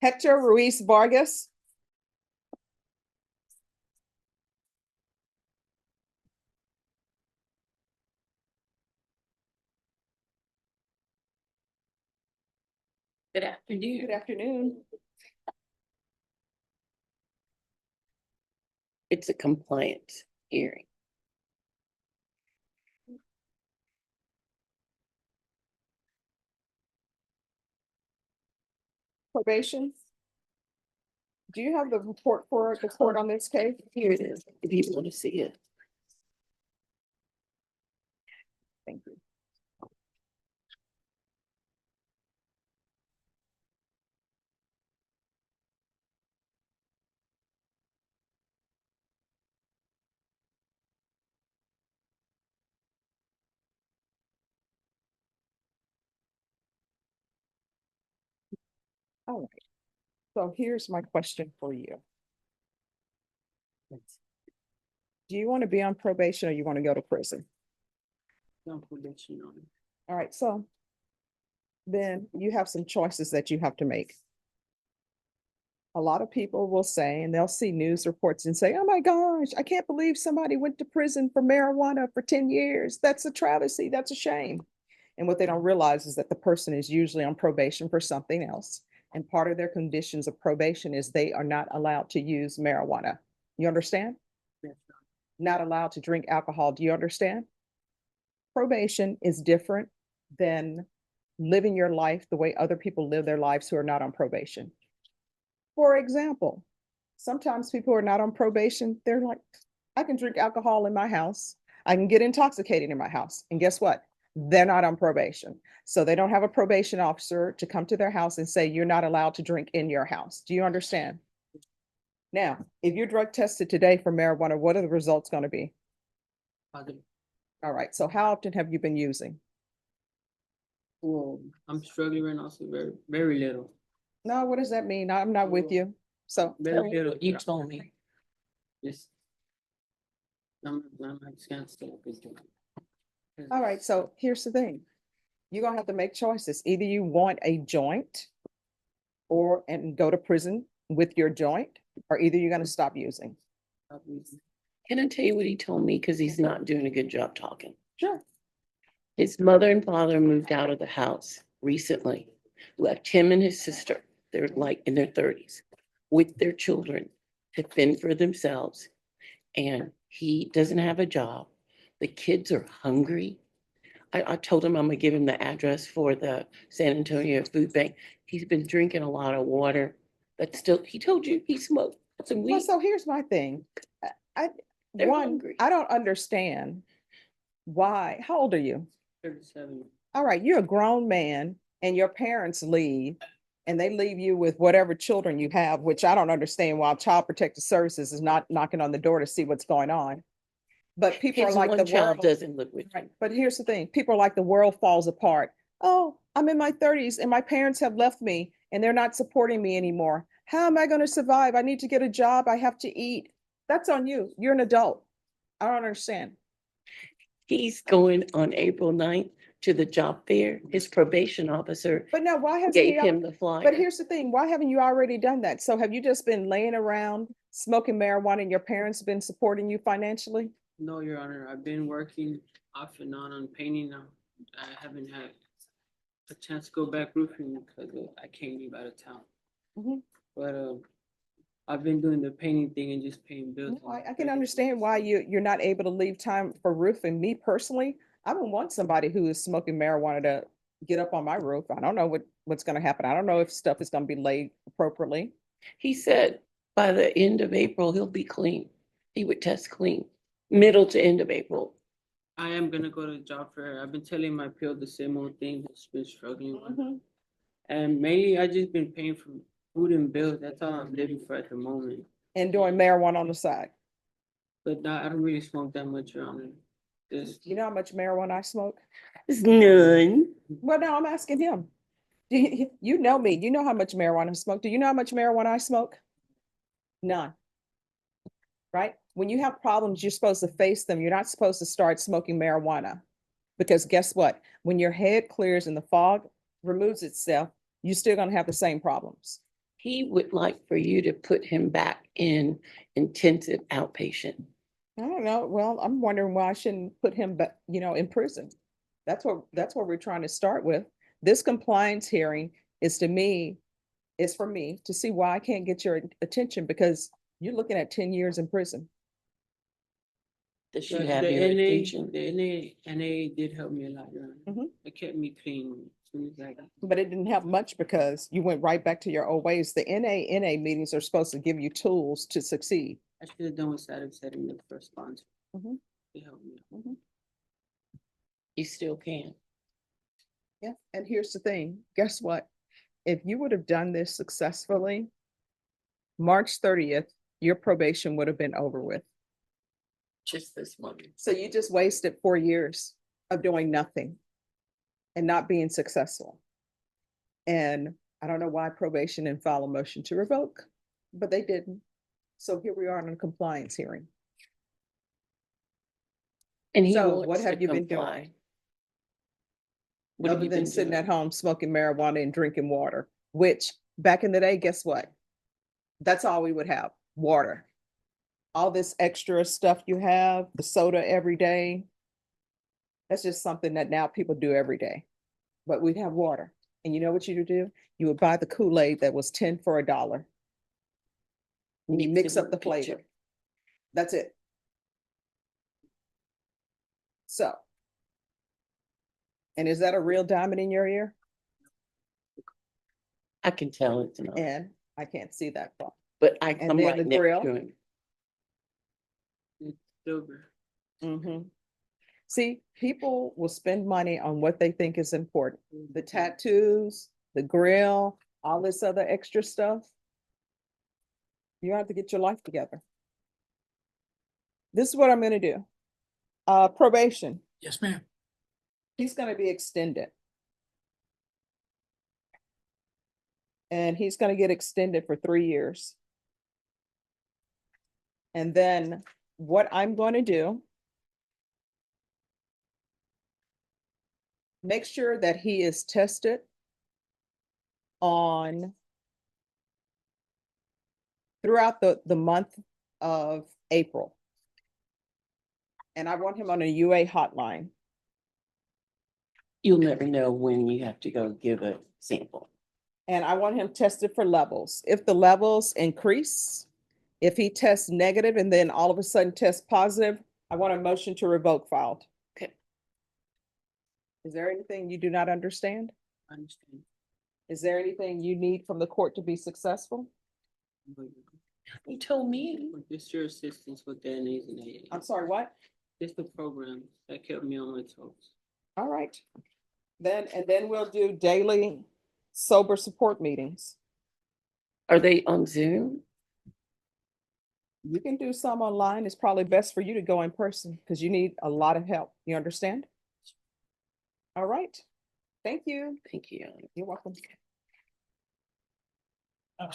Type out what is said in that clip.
Hector Ruiz Vargas. Good afternoon. Good afternoon. It's a compliance hearing. Probation. Do you have the report on this case? Here it is, if you want to see it. Thank you. All right. So here's my question for you. Do you want to be on probation or you want to go to prison? No probation on it. All right, so then you have some choices that you have to make. A lot of people will say, and they'll see news reports and say, oh my gosh, I can't believe somebody went to prison for marijuana for 10 years. That's a travesty. That's a shame. And what they don't realize is that the person is usually on probation for something else. And part of their conditions of probation is they are not allowed to use marijuana. You understand? Yes. Not allowed to drink alcohol. Do you understand? Probation is different than living your life the way other people live their lives who are not on probation. For example, sometimes people who are not on probation, they're like, I can drink alcohol in my house. I can get intoxicated in my house. And guess what? They're not on probation. So they don't have a probation officer to come to their house and say, you're not allowed to drink in your house. Do you understand? Now, if you're drug tested today for marijuana, what are the results going to be? Positive. All right. So how often have you been using? Well, I'm struggling right now, so very little. No, what does that mean? I'm not with you. So Very little. You told me. Yes. I'm just gonna stay up with you. all right. So here's the thing. You're gonna have to make choices. Either you want a joint and go to prison with your joint, or either you're gonna stop using. Can I tell you what he told me? Because he's not doing a good job talking. Sure. His mother and father moved out of the house recently, left him and his sister, they're like in their 30s, with their children to fend for themselves. And he doesn't have a job. The kids are hungry. I told him I'm gonna give him the address for the San Antonio Food Bank. He's been drinking a lot of water, but still, he told you he smoked some Well, weed. so here's my thing. They're One, hungry. I don't understand why. How old are you? 37. All right, you're a grown man and your parents leave and they leave you with whatever children you have, which I don't understand why Child Protective Services is not knocking on the door to see what's going on. But people His are like one the child world doesn't live with you. Right. But here's the thing. People are like the world falls apart. Oh, I'm in my 30s and my parents have left me and they're not supporting me anymore. How am I going to survive? I need to get a job. I have to eat. That's on you. You're an adult. I don't understand. He's going on April 9th to the job fair. His probation officer But now why hasn't gave he? him the flyer. But here's the thing. Why haven't you already done that? So have you just been laying around smoking marijuana and your parents been supporting you financially? No, Your Honor, I've been working off and on painting now. I haven't had a chance to go back roofing because I can't leave out of town. Mhm. But I've been doing the painting thing and just paying bills. No, I can understand why you're not able to leave time for roofing. Me personally, I don't want somebody who is smoking marijuana to get up on my roof. I don't know what's going to happen. I don't know if stuff is going to be laid appropriately. He said by the end of April, he'll be clean. He would test clean, middle to end of April. I am gonna go to the job fair. I've been telling my PO the same old thing that's been struggling with. Mhm. And mainly I just been paying for food and bills. That's all I'm living for at the moment. And doing marijuana on the side. But I don't really smoke that much, Your Honor. Just You know how much marijuana I smoke? It's none. Well, now I'm asking him. You know me. You know how much marijuana I smoke. Do you know how much marijuana I smoke? None. Right? When you have problems, you're supposed to face them. You're not supposed to start smoking marijuana. Because guess what? When your head clears and the fog removes itself, you're still going to have the same problems. He would like for you to put him back in intensive outpatient. I don't know. Well, I'm wondering why I shouldn't put him back, in prison. That's what we're trying to start with. This compliance hearing is for me to see why I can't get your attention because you're looking at 10 years in prison. That The should have the your NA, attention. the NA did help me a lot, Your Honor. Mhm. It kept me clean as soon as I got. But it didn't help much because you went right back to your old ways. The NA meetings are supposed to give you tools to succeed. I should have done what Saturday said in the first sponsor. Mhm. It helped me. You still can. Yeah, and here's the thing, guess what? If you would have done this successfully, March 30th, your probation would have been over with. Just this month. So you just wasted 4 years of doing nothing and not being successful. And I don't know why probation didn't file a motion to revoke, but they didn't. So here we are in a compliance hearing. And he So wants what to have you been comply. doing? What have Other you than been sitting doing? at home smoking marijuana and drinking water, which back in the day, guess what? That's all we would have, water. All this extra stuff you have, the soda every day. That's just something that now people do every day. But we'd have water. And you know what you would do? You would buy the Kool-Aid that was 10 for $1. And you mix it up with the picture. flavor. That's it. So. And is that a real diamond in your ear? I can tell it's not, And I can't see that far. but I and come then right the next grill. to him. It's silver. See, people will spend money on what they think is important. The tattoos, the grill, all this other extra stuff. You have to get your life together. This is what I'm gonna do. Probation, Yes, ma'am. he's gonna be extended. And he's gonna get extended for 3 years. And then what I'm gonna do, make sure that he is tested on throughout the month of April. And I want him on a UA hotline. You'll never know when you have to go give a sample. And I want him tested for levels. If the levels increase, if he tests negative and then all of a sudden tests positive, I want a motion to revoke filed. Okay. Is there anything you do not understand? I understand. Is there anything you need from the court to be successful? But You told me. just your assistance with the NAs and AA. I'm sorry, what? Just the program that kept me on my toes. All right. And then we'll do daily sober support meetings. Are they on Zoom? You can do some online. It's probably best for you to go in person because you need a lot of help. You understand? All right. Thank you. Thank you. You're welcome. Oh,